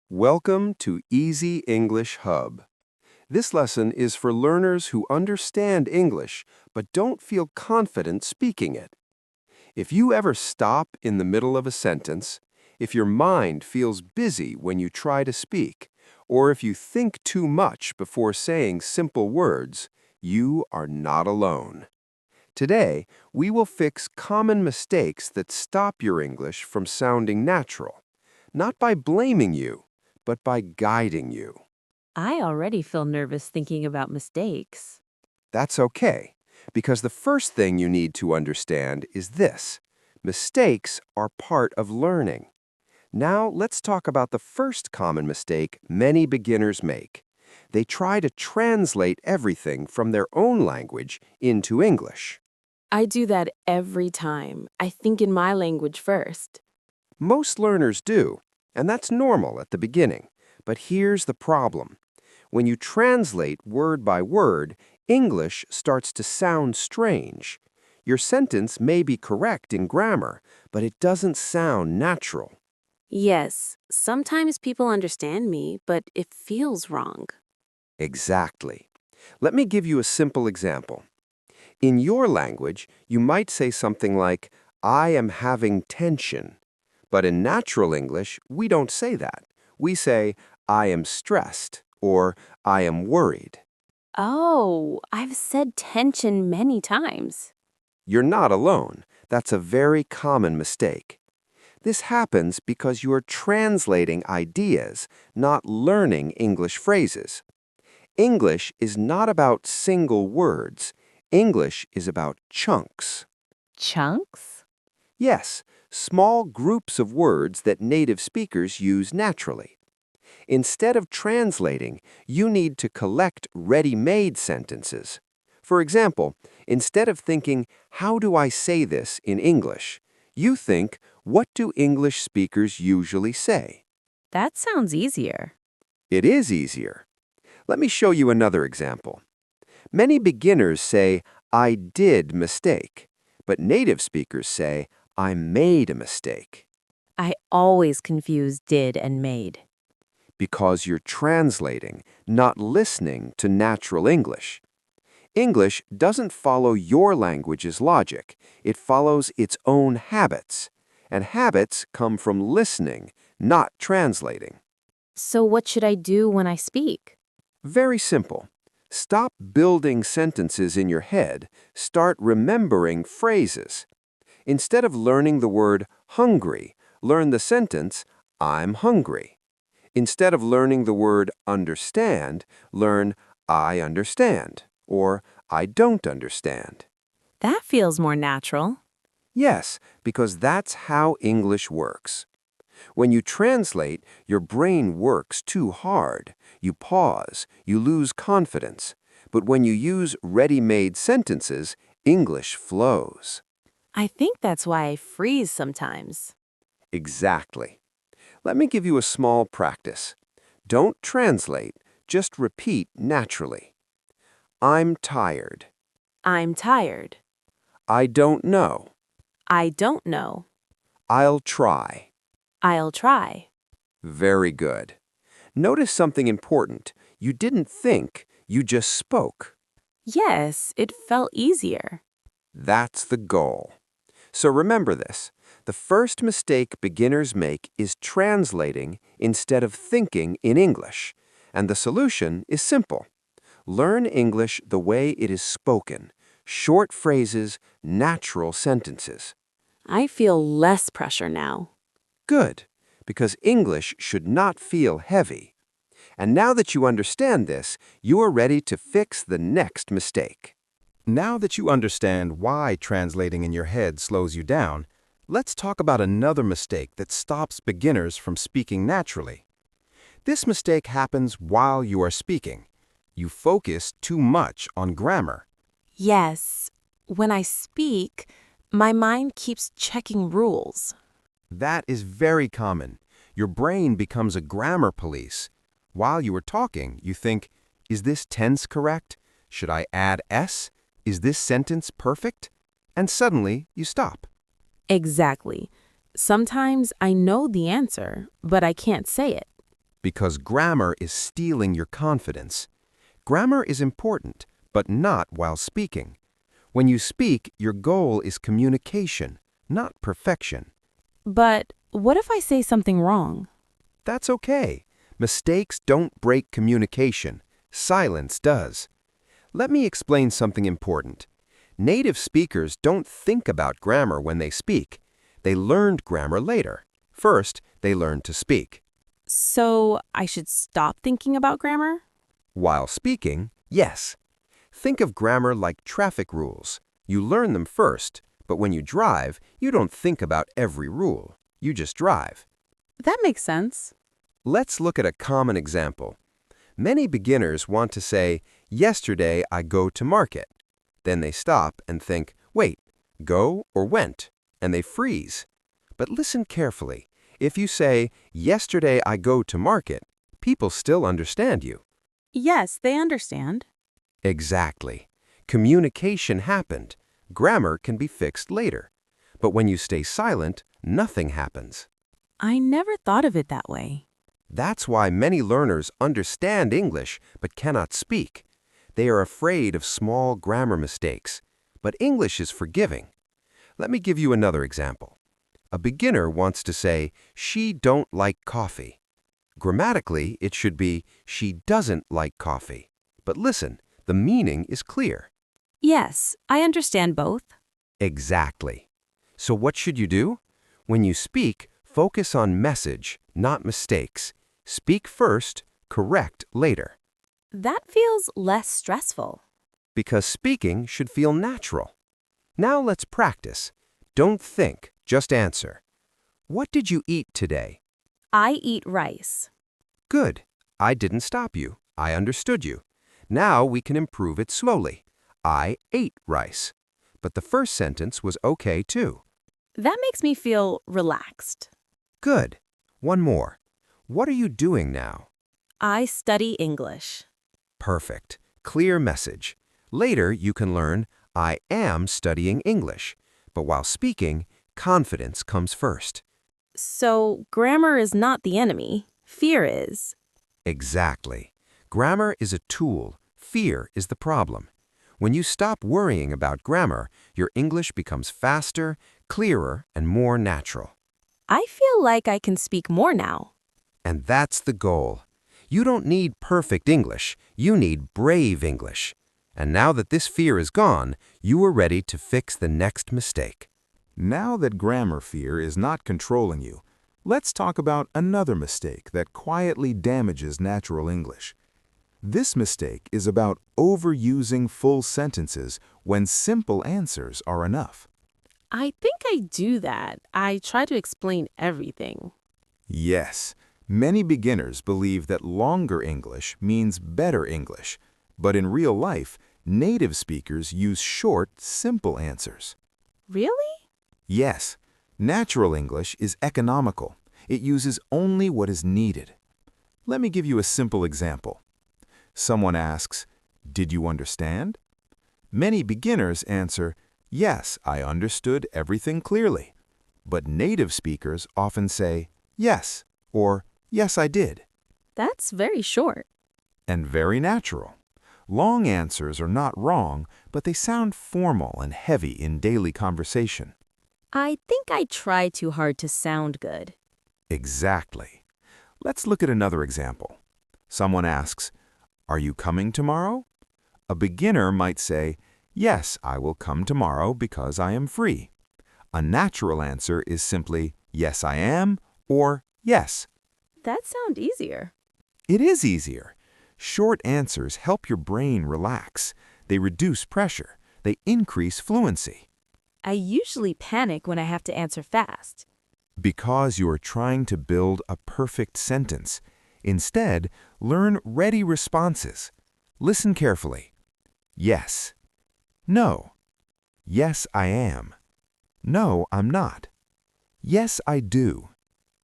Welcome to Easy English Hub. This lesson is for learners who understand English but don't feel confident speaking it. If you ever stop in the middle of a sentence, if your mind feels busy when you try to speak, or if you think too much before saying simple words, you are not alone. Today, we will fix common mistakes that stop your English from sounding natural, not by blaming you, but by guiding you. I already feel nervous thinking about mistakes. That's okay, because the first thing you need to understand is this: mistakes are part of learning. Now, let's talk about the first common mistake many beginners make. They try to translate everything from their own language into English. I do that every time. I think in my language first. Most learners do, and that's normal at the beginning. But here's the problem. When you translate word by word, English starts to sound strange. Your sentence may be correct in grammar, but it doesn't sound natural. Yes, sometimes people understand me, but it feels wrong. Exactly. Let me give you a simple example. In your language, you might say something like, I am having tension. But in natural English, we don't say that. We say, I am stressed, or I am worried. Oh, I've said tension many times. You're not alone. That's a very common mistake. This happens because you're translating ideas, not learning English phrases. English is not about single words. English is about chunks. Chunks? Yes, small groups of words that native speakers use naturally. Instead of translating, you need to collect ready-made sentences. For example, instead of thinking, how do I say this in English? You think, what do English speakers usually say? That sounds easier. It is easier. Let me show you another example. Many beginners say, I did mistake, but native speakers say, I made a mistake. I always confuse did and made. Because you're translating, not listening to natural English. English doesn't follow your language's logic. It follows its own habits. And habits come from listening, not translating. So what should I do when I speak? Very simple. Stop building sentences in your head. Start remembering phrases. Instead of learning the word hungry, learn the sentence, I'm hungry. Instead of learning the word understand, learn I understand or I don't understand. That feels more natural. Yes, because that's how English works. When you translate, your brain works too hard. You pause, you lose confidence. But when you use ready-made sentences, English flows. I think that's why I freeze sometimes. Exactly. Let me give you a small practice. Don't translate, just repeat naturally. I'm tired. I'm tired. I don't know. I don't know. I'll try. I'll try. Very good. Notice something important. You didn't think, you just spoke. Yes, it felt easier. That's the goal. So remember this. The first mistake beginners make is translating instead of thinking in English. And the solution is simple. Learn English the way it is spoken. Short phrases, natural sentences. I feel less pressure now. Good, because English should not feel heavy. And now that you understand this, you are ready to fix the next mistake. Now that you understand why translating in your head slows you down, let's talk about another mistake that stops beginners from speaking naturally. This mistake happens while you are speaking. You focus too much on grammar. Yes, when I speak, my mind keeps checking rules. That is very common. Your brain becomes a grammar police. While you are talking, you think, is this tense correct? Should I add S? Is this sentence perfect? And suddenly, you stop. Exactly. Sometimes I know the answer, but I can't say it. because grammar is stealing your confidence. Grammar is important, but not while speaking. When you speak, your goal is communication, not perfection. But what if I say something wrong? That's okay. Mistakes don't break communication. Silence does. Let me explain something important. Native speakers don't think about grammar when they speak. They learned grammar later. First, they learned to speak. So I should stop thinking about grammar? While speaking, yes. Think of grammar like traffic rules. You learn them first, but when you drive, you don't think about every rule. You just drive. That makes sense. Let's look at a common example. Many beginners want to say, "Yesterday I go to market." Then they stop and think, "Wait, go or went?" And they freeze. But listen carefully. If you say, "Yesterday I go to market," people still understand you. Yes, they understand. Exactly. Communication happened. Grammar can be fixed later. But when you stay silent, nothing happens. I never thought of it that way. That's why many learners understand English but cannot speak. They are afraid of small grammar mistakes. But English is forgiving. Let me give you another example. A beginner wants to say, "She don't like coffee." Grammatically, it should be, "She doesn't like coffee." But listen, the meaning is clear. Yes, I understand both. Exactly. So what should you do? When you speak, focus on message, not mistakes. Speak first, correct later. That feels less stressful. Because speaking should feel natural. Now let's practice. Don't think, just answer. What did you eat today? I eat rice. Good. I didn't stop you. I understood you. Now we can improve it slowly. I ate rice. But the first sentence was okay too. That makes me feel relaxed. Good. One more. What are you doing now? I study English. Perfect. Clear message. Later you can learn, I am studying English. But while speaking, confidence comes first. So grammar is not the enemy. Fear is. Exactly. Grammar is a tool. Fear is the problem. When you stop worrying about grammar, your English becomes faster, clearer, and more natural. I feel like I can speak more now. And that's the goal. You don't need perfect English. You need brave English. And now that this fear is gone, you are ready to fix the next mistake. Now that grammar fear is not controlling you, let's talk about another mistake that quietly damages natural English. This mistake is about overusing full sentences when simple answers are enough. I think I do that. I try to explain everything. Yes, many beginners believe that longer English means better English, but in real life, native speakers use short, simple answers. Really? Yes, natural English is economical. It uses only what is needed. Let me give you a simple example. Someone asks, "Did you understand?" Many beginners answer, "Yes, I understood everything clearly." But native speakers often say, "Yes," or "Yes, I did," That's very short. and very natural. Long answers are not wrong, but they sound formal and heavy in daily conversation. I think I try too hard to sound good. Exactly. Let's look at another example. Someone asks, "Are you coming tomorrow?" A beginner might say, "Yes, I will come tomorrow because I am free." A natural answer is simply, "Yes, I am," or "Yes." That sounds easier. It is easier. Short answers help your brain relax. They reduce pressure. They increase fluency. I usually panic when I have to answer fast. Because you are trying to build a perfect sentence. Instead, learn ready responses. Listen carefully. Yes. No. Yes, I am. No, I'm not. Yes, I do.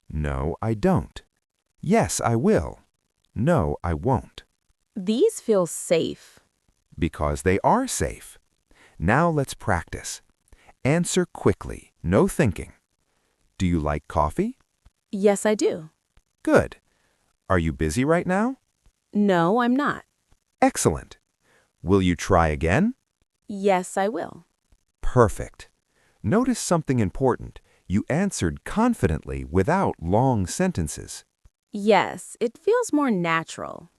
No, I don't. Yes, I will. No, I won't. These feel safe. Because they are safe. Now let's practice. Answer quickly, no thinking. Do you like coffee? Yes, I do. Good. Are you busy right now? No, I'm not. Excellent. Will you try again? Yes, I will. Perfect. Notice something important. You answered confidently without long sentences. Yes, it feels more natural.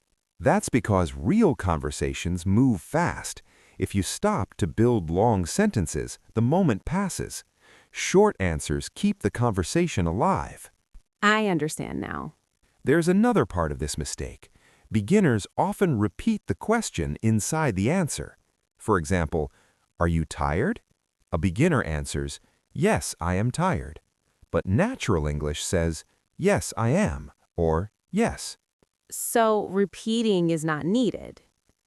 That's because real conversations move fast. If you stop to build long sentences, the moment passes. Short answers keep the conversation alive. I understand now. There's another part of this mistake. Beginners often repeat the question inside the answer. For example, are you tired? A beginner answers, yes, I am tired. But natural English says, yes, I am, or yes. So repeating is not needed.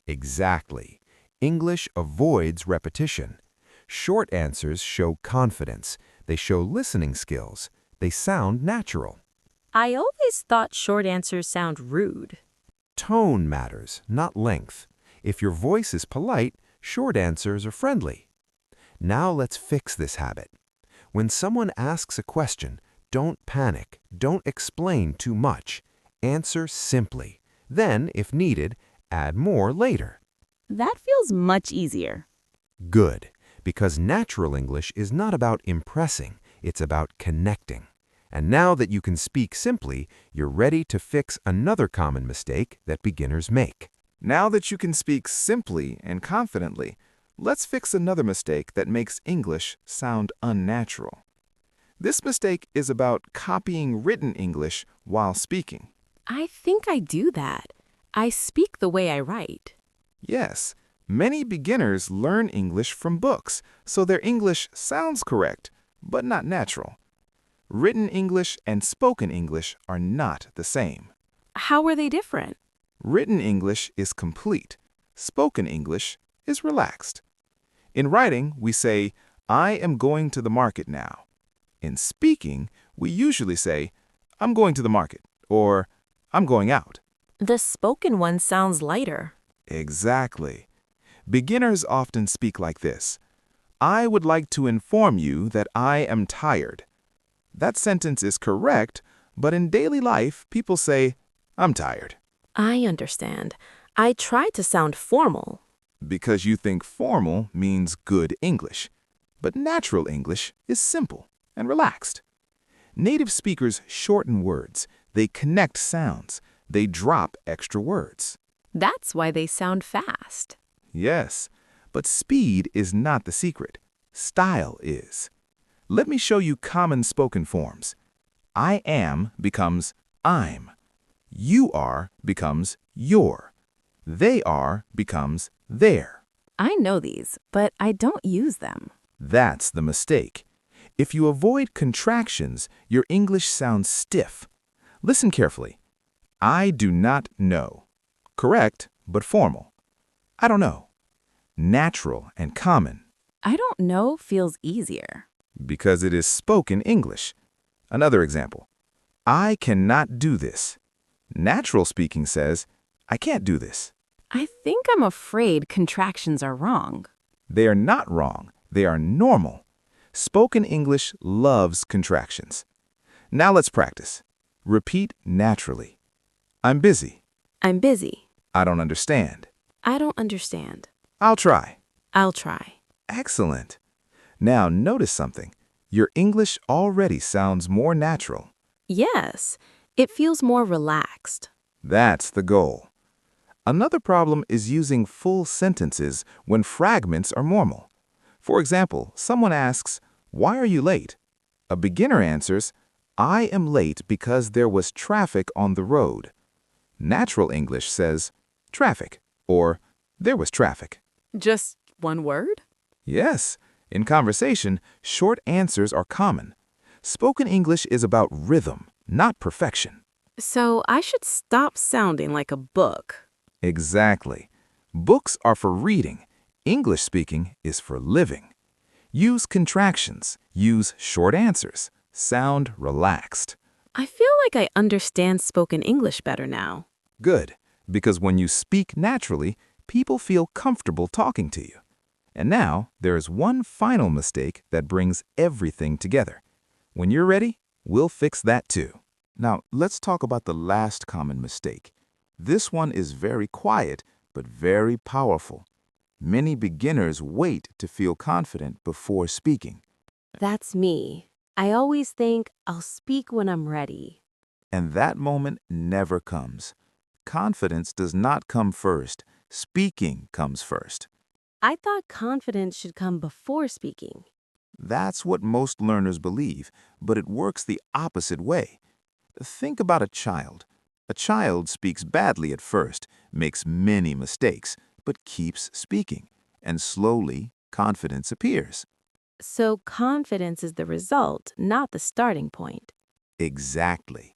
Exactly. English avoids repetition. Short answers show confidence. They show listening skills. They sound natural. I always thought short answers sound rude. Tone matters, not length. If your voice is polite, short answers are friendly. Now let's fix this habit. When someone asks a question, don't panic. Don't explain too much. Answer simply. Then, if needed, add more later. That feels much easier. Good, because natural English is not about impressing, it's about connecting. And now that you can speak simply, you're ready to fix another common mistake that beginners make. Now that you can speak simply and confidently, let's fix another mistake that makes English sound unnatural. This mistake is about copying written English while speaking. I think I do that. I speak the way I write. Yes, many beginners learn English from books, so their English sounds correct, but not natural. Written English and spoken English are not the same. How are they different? Written English is complete. Spoken English is relaxed. In writing, we say, I am going to the market now. In speaking, we usually say, I'm going to the market, or I'm going out. The spoken one sounds lighter. Exactly. Beginners often speak like this. I would like to inform you that I am tired. That sentence is correct, but in daily life, people say, I'm tired. I understand. I try to sound formal. Because you think formal means good English. But natural English is simple and relaxed. Native speakers shorten words. They connect sounds. They drop extra words. That's why they sound fast. Yes, but speed is not the secret. Style is. Let me show you common spoken forms. I am becomes I'm. You are becomes you're. They are becomes they're. I know these, but I don't use them. That's the mistake. If you avoid contractions, your English sounds stiff. Listen carefully. I do not know. Correct, but formal. I don't know. Natural and common. I don't know feels easier. Because it is spoken English. Another example. I cannot do this. Natural speaking says, I can't do this. I think I'm afraid contractions are wrong. They are not wrong. They are normal. Spoken English loves contractions. Now let's practice. Repeat naturally. I'm busy. I'm busy. I don't understand. I don't understand. I'll try. I'll try. Excellent. Now notice something. Your English already sounds more natural. Yes, it feels more relaxed. That's the goal. Another problem is using full sentences when fragments are normal. For example, someone asks, why are you late? A beginner answers, I am late because there was traffic on the road. Natural English says, traffic, or there was traffic. Just one word? Yes, in conversation, short answers are common. Spoken English is about rhythm, not perfection. So I should stop sounding like a book. Exactly. Books are for reading. English speaking is for living. Use contractions. Use short answers. Sound relaxed. I feel like I understand spoken English better now. Good, because when you speak naturally, people feel comfortable talking to you. And now, there is one final mistake that brings everything together. When you're ready, we'll fix that too. Now, let's talk about the last common mistake. This one is very quiet, but very powerful. Many beginners wait to feel confident before speaking. That's me. I always think I'll speak when I'm ready. And that moment never comes. Confidence does not come first. Speaking comes first. I thought confidence should come before speaking. That's what most learners believe, but it works the opposite way. Think about a child. A child speaks badly at first, makes many mistakes, but keeps speaking, and slowly confidence appears. So confidence is the result, not the starting point. Exactly.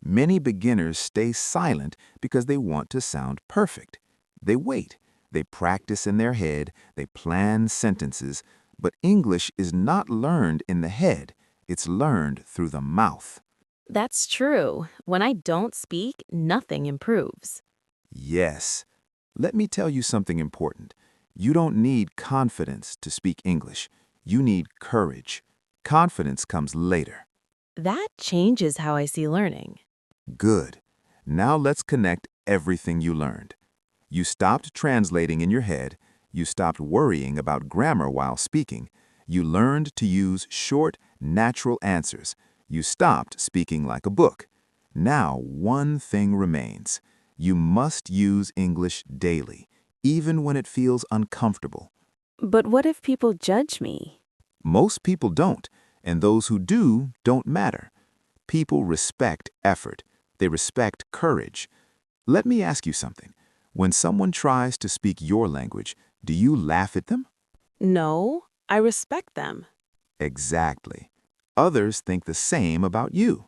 Many beginners stay silent because they want to sound perfect. They wait, they practice in their head, they plan sentences, but English is not learned in the head, it's learned through the mouth. That's true. When I don't speak, nothing improves. Yes. Let me tell you something important. You don't need confidence to speak English. You need courage. Confidence comes later. That changes how I see learning. Good. Now let's connect everything you learned. You stopped translating in your head. You stopped worrying about grammar while speaking. You learned to use short, natural answers. You stopped speaking like a book. Now one thing remains. You must use English daily, even when it feels uncomfortable. But what if people judge me? Most people don't, and those who do don't matter. People respect effort. They respect courage. Let me ask you something. When someone tries to speak your language, do you laugh at them? No, I respect them. Exactly. Others think the same about you.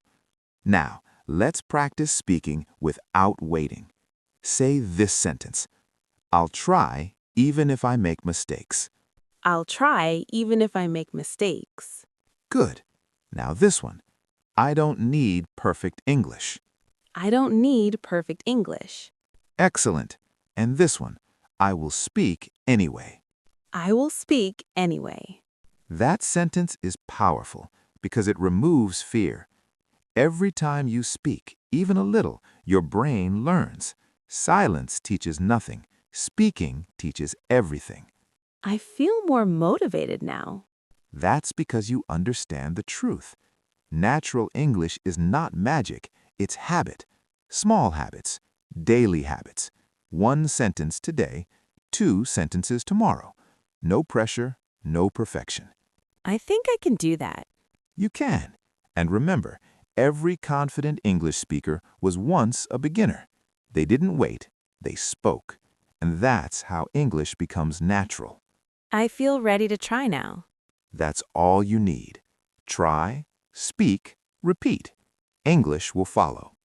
Now, let's practice speaking without waiting. Say this sentence. I'll try even if I make mistakes. I'll try even if I make mistakes. Good. Now this one. I don't need perfect English. I don't need perfect English. Excellent. And this one. I will speak anyway. I will speak anyway. That sentence is powerful because it removes fear. Every time you speak, even a little, your brain learns. Silence teaches nothing. Speaking teaches everything. I feel more motivated now. That's because you understand the truth. Natural English is not magic, it's habit. Small habits, daily habits. 1 sentence today, 2 sentences tomorrow. No pressure, no perfection. I think I can do that. You can. And remember, every confident English speaker was once a beginner. They didn't wait, they spoke. And that's how English becomes natural. I feel ready to try now. That's all you need. Try, speak, repeat. English will follow.